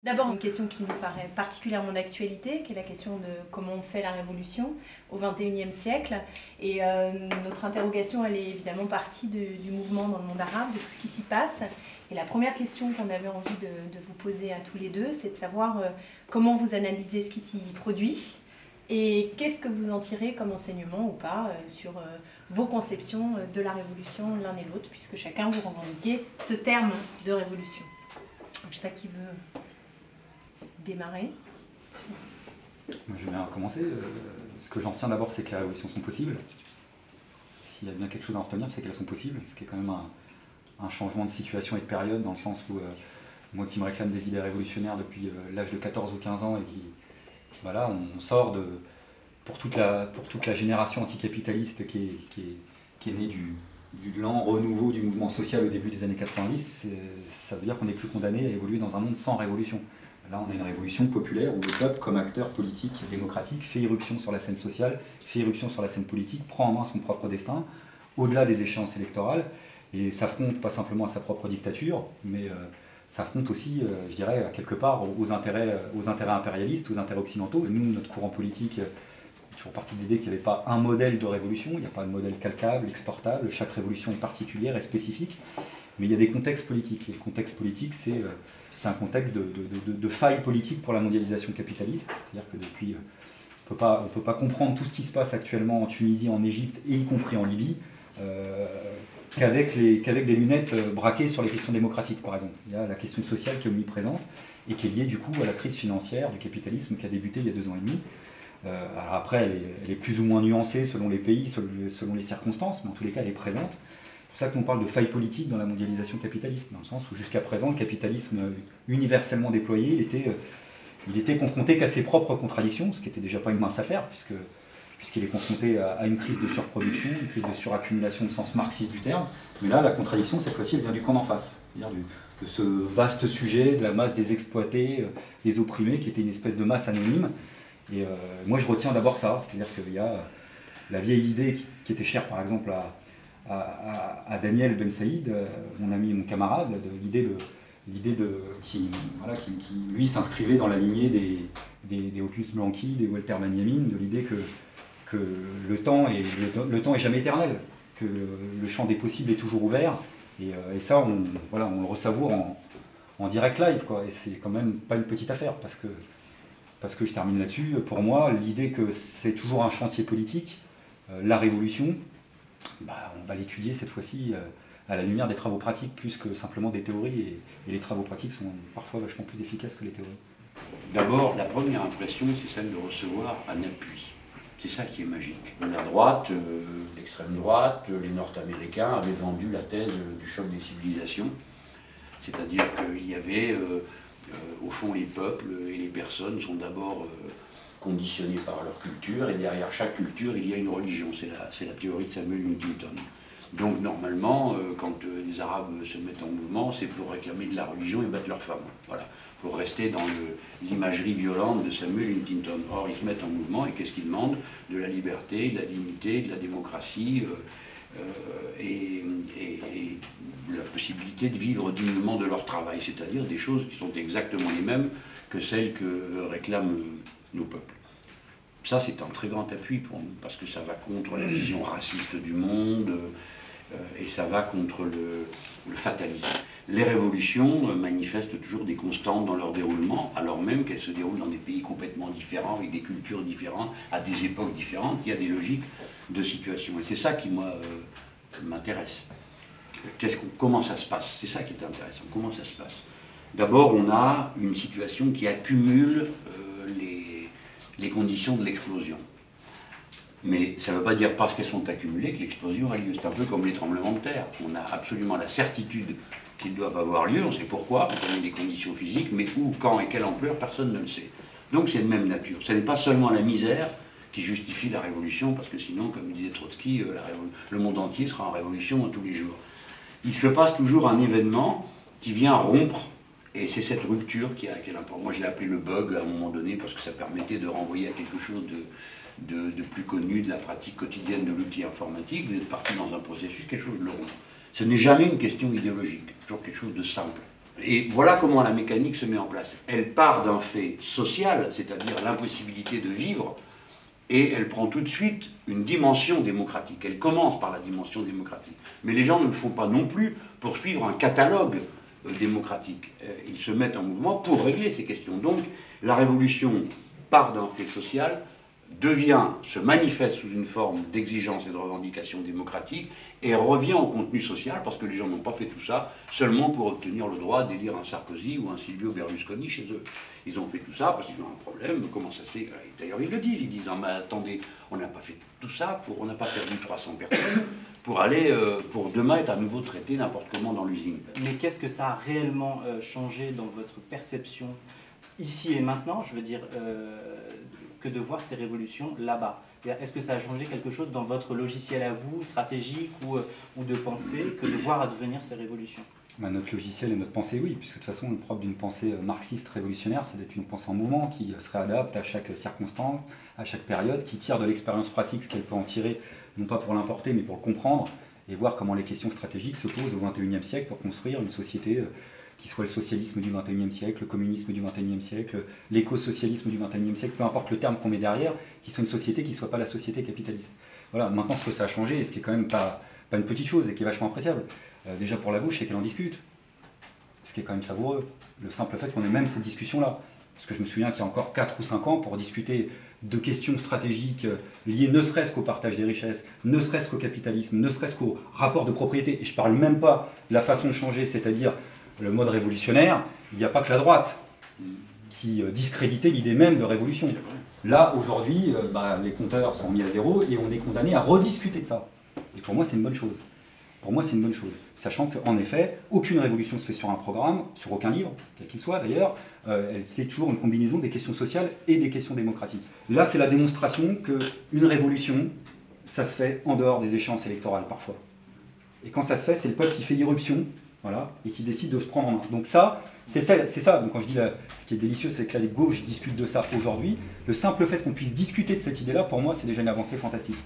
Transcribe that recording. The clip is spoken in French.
D'abord, une question qui nous paraît particulièrement d'actualité, qui est la question de comment on fait la révolution au XXIe siècle. Et notre interrogation, elle est évidemment partie du mouvement dans le monde arabe, de tout ce qui s'y passe. Et la première question qu'on avait envie de vous poser à tous les deux, c'est de savoir comment vous analysez ce qui s'y produit et qu'est-ce que vous en tirez comme enseignement ou pas sur vos conceptions de la révolution l'un et l'autre, puisque chacun vous revendiquez ce terme de révolution. Je ne sais pas qui veut démarrer. Je vais bien commencer. Ce que j'en retiens d'abord, c'est que les révolutions sont possibles. S'il y a bien quelque chose à en retenir, c'est qu'elles sont possibles, ce qui est quand même un changement de situation et de période, dans le sens où moi qui me réclame des idées révolutionnaires depuis l'âge de 14 ou 15 ans, et qui, voilà, on sort de, pour toute la génération anticapitaliste qui est née du lent renouveau du mouvement social au début des années 90, ça veut dire qu'on n'est plus condamné à évoluer dans un monde sans révolution. Là, on a une révolution populaire où le peuple, comme acteur politique et démocratique, fait irruption sur la scène sociale, fait irruption sur la scène politique, prend en main son propre destin, au-delà des échéances électorales, et s'affronte pas simplement à sa propre dictature, mais s'affronte aussi, je dirais, quelque part, aux intérêts impérialistes, aux intérêts occidentaux. Nous, notre courant politique, est toujours parti de l'idée qu'il n'y avait pas un modèle de révolution, il n'y a pas de modèle calcable, exportable, chaque révolution est particulière et spécifique, mais il y a des contextes politiques, et le contexte politique, c'est un contexte de faille politique pour la mondialisation capitaliste, c'est-à-dire que depuis, on ne peut pas comprendre tout ce qui se passe actuellement en Tunisie, en Égypte et y compris en Libye, qu'avec des lunettes braquées sur les questions démocratiques, par exemple. Il y a la question sociale qui est omniprésente et qui est liée du coup à la crise financière du capitalisme qui a débuté il y a 2 ans et demi. Alors après, elle est plus ou moins nuancée selon les pays, selon les circonstances, mais en tous les cas, elle est présente. C'est pour ça qu'on parle de faille politique dans la mondialisation capitaliste, dans le sens où jusqu'à présent, le capitalisme universellement déployé était confronté qu'à ses propres contradictions, ce qui n'était déjà pas une mince affaire, puisqu'il est confronté à une crise de surproduction, une crise de suraccumulation au sens marxiste du terme. Mais là, la contradiction, cette fois-ci, elle vient du camp d'en face, c'est-à-dire de ce vaste sujet, de la masse des exploités, des opprimés, qui était une espèce de masse anonyme. Et moi, je retiens d'abord ça, c'est-à-dire qu'il y a la vieille idée qui était chère, par exemple, à Daniel Ben Saïd, mon ami et mon camarade, l'idée qui lui s'inscrivait dans la lignée des Auguste Blanqui, des Walter Benjamin, de l'idée que le temps est jamais éternel, que le champ des possibles est toujours ouvert, et ça on le ressavoure en direct live, quoi. Et c'est quand même pas une petite affaire, parce que je termine là-dessus, pour moi l'idée que c'est toujours un chantier politique, la révolution, on va l'étudier cette fois-ci à la lumière des travaux pratiques plus que simplement des théories, et les travaux pratiques sont parfois vachement plus efficaces que les théories. D'abord, la première impression, c'est celle de recevoir un appui. C'est ça qui est magique. La droite, l'extrême droite, les Nord-Américains avaient vendu la thèse du choc des civilisations, c'est-à-dire qu'il y avait, au fond, les peuples et les personnes sont d'abord conditionnés par leur culture, et derrière chaque culture, il y a une religion. C'est la théorie de Samuel Huntington. Donc normalement, quand les Arabes se mettent en mouvement, c'est pour réclamer de la religion et battre leurs femmes. Voilà, pour rester dans l'imagerie violente de Samuel Huntington. Or, ils se mettent en mouvement, et qu'est-ce qu'ils demandent? De la liberté, de la dignité, de la démocratie, et la possibilité de vivre dignement de leur travail, c'est-à-dire des choses qui sont exactement les mêmes que celles que réclament nos peuples. Ça, c'est un très grand appui pour nous, parce que ça va contre la vision raciste du monde, et ça va contre le fatalisme. Les révolutions manifestent toujours des constantes dans leur déroulement, alors même qu'elles se déroulent dans des pays complètement différents, avec des cultures différentes, à des époques différentes. Il y a des logiques de situation. Et c'est ça qui, moi, m'intéresse. Comment ça se passe? C'est ça qui est intéressant. Comment ça se passe? D'abord, on a une situation qui accumule les conditions de l'explosion. Mais ça ne veut pas dire parce qu'elles sont accumulées que l'explosion a lieu. C'est un peu comme les tremblements de terre. On a absolument la certitude qu'ils doivent avoir lieu, on sait pourquoi, on connaît les conditions physiques, mais où, quand et quelle ampleur, personne ne le sait. Donc c'est de même nature. Ce n'est pas seulement la misère qui justifie la révolution, parce que sinon, comme disait Trotsky, le monde entier sera en révolution tous les jours. Il se passe toujours un événement qui vient rompre. Et c'est cette rupture qui est importante. Moi, je l'ai appelé le bug à un moment donné, parce que ça permettait de renvoyer à quelque chose de plus connu, de la pratique quotidienne de l'outil informatique. Vous êtes parti dans un processus, quelque chose de le rompt. Ce n'est jamais une question idéologique, toujours quelque chose de simple. Et voilà comment la mécanique se met en place. Elle part d'un fait social, c'est-à-dire l'impossibilité de vivre, et elle prend tout de suite une dimension démocratique. Elle commence par la dimension démocratique. Mais les gens ne le font pas non plus pour suivre un catalogue démocratique. Ils se mettent en mouvement pour régler ces questions. Donc la révolution part d'un fait social, se manifeste sous une forme d'exigence et de revendication démocratique et revient au contenu social parce que les gens n'ont pas fait tout ça seulement pour obtenir le droit d'élire un Sarkozy ou un Silvio Berlusconi chez eux. Ils ont fait tout ça parce qu'ils ont un problème. Comment ça se fait? D'ailleurs, ils le disent. Ils disent non, mais attendez, on n'a pas fait tout ça, on n'a pas perdu 300 personnes pour demain être à nouveau traité n'importe comment dans l'usine. Mais qu'est-ce que ça a réellement changé dans votre perception ici et maintenant, je veux dire, que de voir ces révolutions là-bas? Est-ce que ça a changé quelque chose dans votre logiciel à vous, stratégique ou de pensée, que de voir advenir ces révolutions? Notre logiciel et notre pensée, oui, puisque de toute façon, le propre d'une pensée marxiste révolutionnaire, c'est d'être une pensée en mouvement qui se réadapte à chaque circonstance, à chaque période, qui tire de l'expérience pratique ce qu'elle peut en tirer, non pas pour l'importer, mais pour le comprendre, et voir comment les questions stratégiques se posent au XXIe siècle pour construire une société qui soit le socialisme du XXIe siècle, le communisme du XXIe siècle, l'éco-socialisme du XXIe siècle, peu importe le terme qu'on met derrière, qui soit une société qui ne soit pas la société capitaliste. Voilà, maintenant ce que ça a changé, et ce qui est quand même pas une petite chose, et qui est vachement appréciable, déjà pour la gauche, c'est qu'elle en discute, ce qui est quand même savoureux, le simple fait qu'on ait même cette discussion-là. Parce que je me souviens qu'il y a encore 4 ou 5 ans, pour discuter de questions stratégiques liées ne serait-ce qu'au partage des richesses, ne serait-ce qu'au capitalisme, ne serait-ce qu'au rapport de propriété, et je ne parle même pas de la façon de changer, c'est-à-dire le mode révolutionnaire, il n'y a pas que la droite qui discréditait l'idée même de révolution. Là, aujourd'hui, les compteurs sont mis à zéro et on est condamné à rediscuter de ça. Et pour moi, c'est une bonne chose. Pour moi, c'est une bonne chose. Sachant qu'en effet, aucune révolution ne se fait sur un programme, sur aucun livre, quel qu'il soit d'ailleurs. C'est toujours une combinaison des questions sociales et des questions démocratiques. Là, c'est la démonstration qu'une révolution, ça se fait en dehors des échéances électorales parfois. Et quand ça se fait, c'est le peuple qui fait irruption. Voilà, et qui décide de se prendre en main. Donc ça, c'est ça. Donc quand je dis ce qui est délicieux, c'est que la gauche discute de ça aujourd'hui. Le simple fait qu'on puisse discuter de cette idée-là, pour moi, c'est déjà une avancée fantastique.